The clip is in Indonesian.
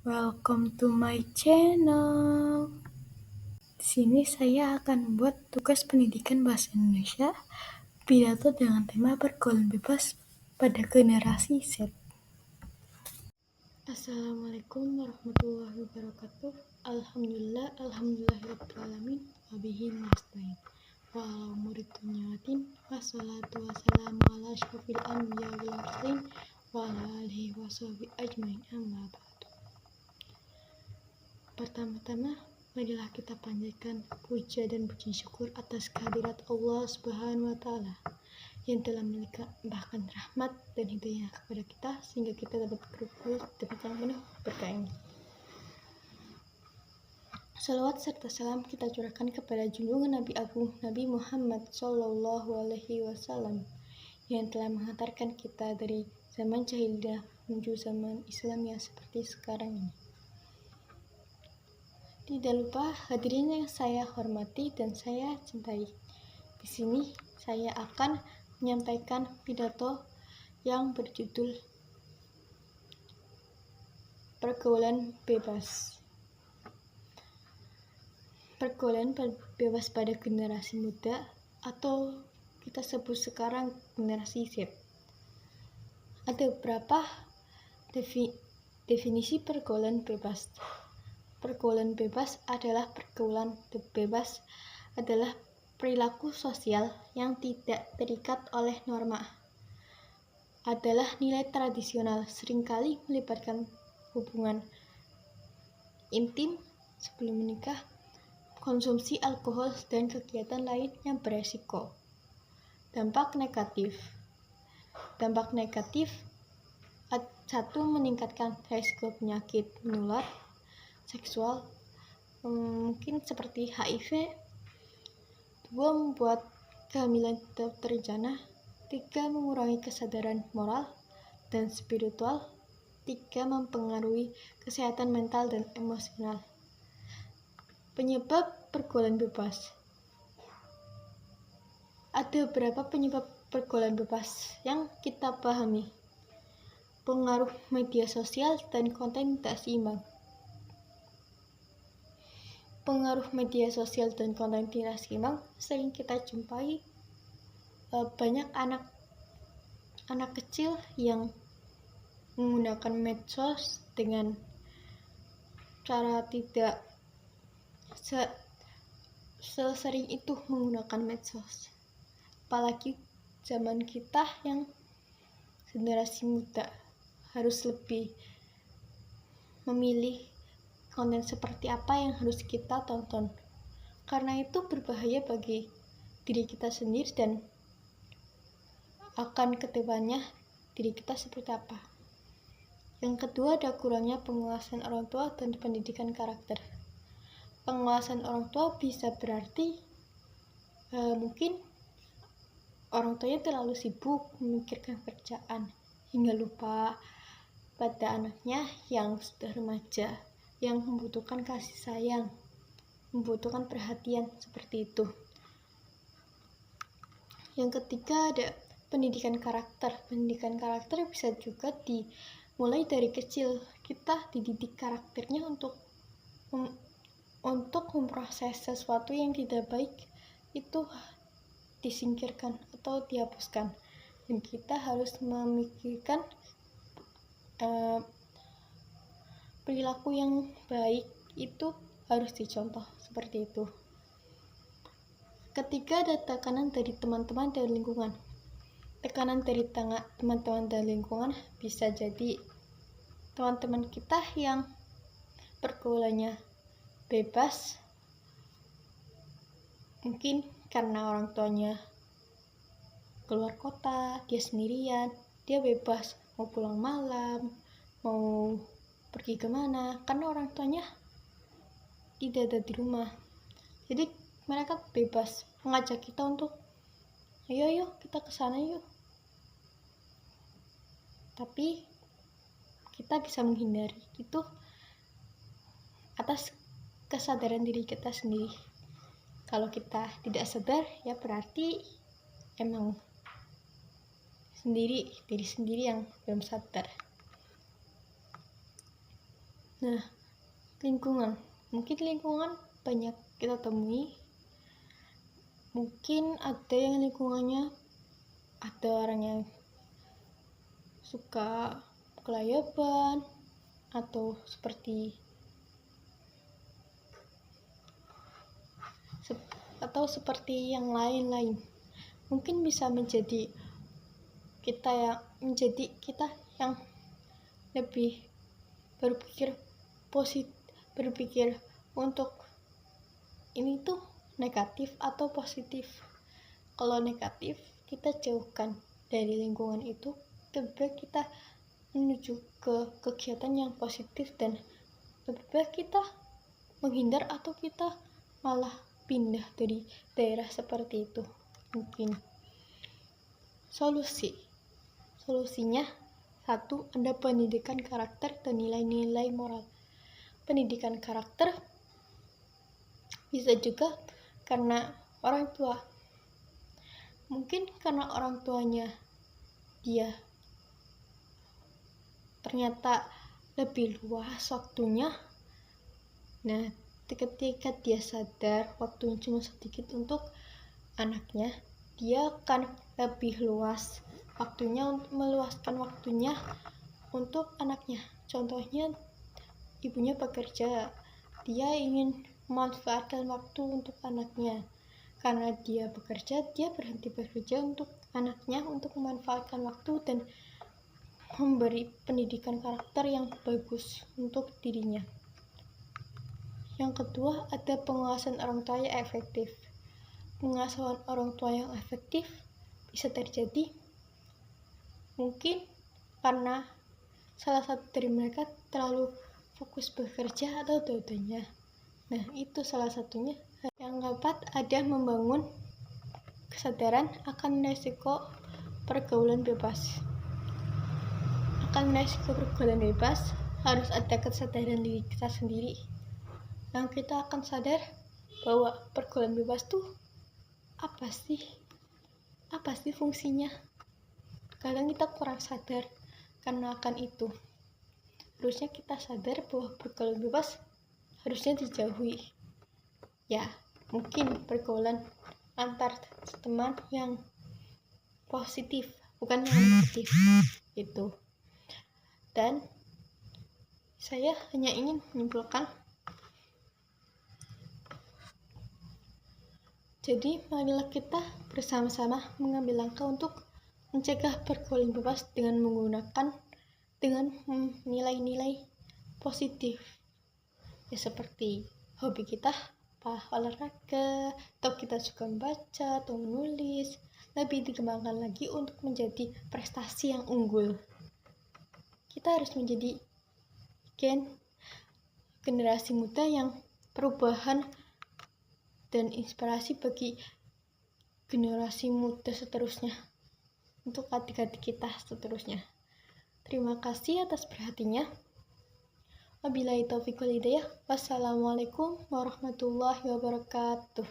Welcome to my channel. Di sini saya akan membuat tugas pendidikan bahasa Indonesia pidato dengan tema pergaulan bebas pada generasi Z. Assalamualaikum warahmatullahi wabarakatuh. Alhamdulillahirabbil wabihi nasta'in. Wa ala umuri dunya waddin. Wassalatu wassalamu ala asyrofil anbiya wal mursalin wa ala alihi washabihi ajmain amma ba'du. Pertama-tama, marilah kita panjatkan puja dan puji syukur atas kehadirat Allah Subhanahu wa Ta'ala yang telah melimpahkan rahmat dan hidayah kepada kita sehingga kita dapat berkumpul dengan penuh berkah ini. Salawat serta salam kita curahkan kepada junjungan Nabi Agung Nabi Muhammad Sallallahu Alaihi Wasallam yang telah menghantarkan kita dari zaman jahiliyah menuju zaman Islam yang seperti sekarang ini. Tidak lupa hadirin yang saya hormati dan saya cintai. Di sini saya akan menyampaikan pidato yang berjudul Pergaulan Bebas. Pergaulan bebas pada generasi muda atau kita sebut sekarang generasi Z. Ada beberapa definisi pergaulan bebas. Pergaulan bebas adalah perilaku sosial yang tidak terikat oleh norma. Adalah nilai tradisional, seringkali melibatkan hubungan intim sebelum menikah, konsumsi alkohol, dan kegiatan lain yang beresiko. Dampak negatif. Dampak negatif 1. Meningkatkan risiko penyakit menular seksual, mungkin seperti HIV. 2. Membuat kehamilan tidak terencana. 3. Mengurangi kesadaran moral dan spiritual. 3. Mempengaruhi kesehatan mental dan emosional. Penyebab pergaulan bebas. Ada beberapa penyebab pergaulan bebas yang kita pahami. Pengaruh media sosial dan konten tidak seimbang. Pengaruh media sosial dan konten tidak seimbang sering kita jumpai. Banyak anak kecil yang menggunakan medsos dengan cara tidak sesering itu menggunakan medsos. Apalagi zaman kita yang generasi muda harus lebih memilih konten seperti apa yang harus kita tonton, karena itu berbahaya bagi diri kita sendiri dan akan kedepannya diri kita seperti apa. Yang kedua, ada kurangnya penguasaan orang tua dan pendidikan karakter. Penguasaan orang tua bisa berarti mungkin orang tuanya terlalu sibuk memikirkan kerjaan hingga lupa pada anaknya yang sudah remaja, yang membutuhkan kasih sayang, membutuhkan perhatian seperti itu. Yang ketiga, ada pendidikan karakter. Pendidikan karakter bisa juga dimulai dari kecil. Kita dididik karakternya untuk memproses sesuatu yang tidak baik itu disingkirkan atau dihapuskan, dan kita harus memikirkan perilaku yang baik itu harus dicontoh seperti itu. Ketiga, ada tekanan dari teman-teman dan lingkungan. Tekanan dari teman-teman dan lingkungan bisa jadi teman-teman kita yang pergaulannya bebas, mungkin karena orang tuanya keluar kota, dia sendirian, dia bebas mau pulang malam, mau pergi kemana, karena orang tuanya tidak ada di rumah. Jadi mereka bebas mengajak kita untuk ayo kita kesana yuk, tapi kita bisa menghindari itu atas kesadaran diri kita sendiri. Kalau kita tidak sadar, ya berarti emang diri sendiri yang belum sadar. Nah, lingkungan. Mungkin lingkungan banyak kita temui. Mungkin ada yang lingkungannya ada orang yang suka kelayaban atau seperti yang lain-lain. Mungkin bisa menjadi kita yang lebih berpikir positif, berpikir untuk ini tuh negatif atau positif. Kalau negatif, kita jauhkan dari lingkungan itu, lebih baik kita menuju ke kegiatan yang positif, dan lebih baik kita menghindar atau kita malah pindah dari daerah seperti itu. Mungkin solusinya, 1, ada pendidikan karakter dan nilai-nilai moral. Pendidikan karakter bisa juga karena orang tua. Mungkin karena orang tuanya dia ternyata lebih luas waktunya. Nah, ketika dia sadar waktunya cuma sedikit untuk anaknya, dia akan lebih luas waktunya untuk meluaskan waktunya untuk anaknya. Contohnya, ibunya bekerja, dia ingin memanfaatkan waktu untuk anaknya. Karena dia bekerja, dia berhenti bekerja untuk anaknya, untuk memanfaatkan waktu dan memberi pendidikan karakter yang bagus untuk dirinya. Yang kedua, ada pengawasan orang tua yang efektif. Pengasuhan orang tua yang efektif bisa terjadi mungkin karena salah satu dari mereka terlalu fokus bekerja atau dua-duanya. Nah, itu salah satunya. Yang keempat, ada membangun kesadaran akan resiko pergaulan bebas. Harus ada kesadaran diri kita sendiri, yang kita akan sadar bahwa pergaulan bebas tuh apa sih fungsinya. Kadang kita kurang sadar karena akan itu. Harusnya kita sadar bahwa pergaulan bebas harusnya dijauhi. Ya, mungkin pergaulan antar teman yang positif, bukan yang negatif itu. Dan saya hanya ingin menyimpulkan, jadi marilah kita bersama-sama mengambil langkah untuk mencegah pergaulan bebas dengan nilai-nilai positif, ya seperti hobi kita olahraga, atau kita suka membaca atau menulis, lebih dikembangkan lagi untuk menjadi prestasi yang unggul. Kita harus menjadi generasi muda yang perubahan dan inspirasi bagi generasi muda seterusnya, untuk adik-adik kita seterusnya. Terima kasih atas perhatiannya. Wabillahi taufiq wal hidayah. Wassalamualaikum warahmatullahi wabarakatuh.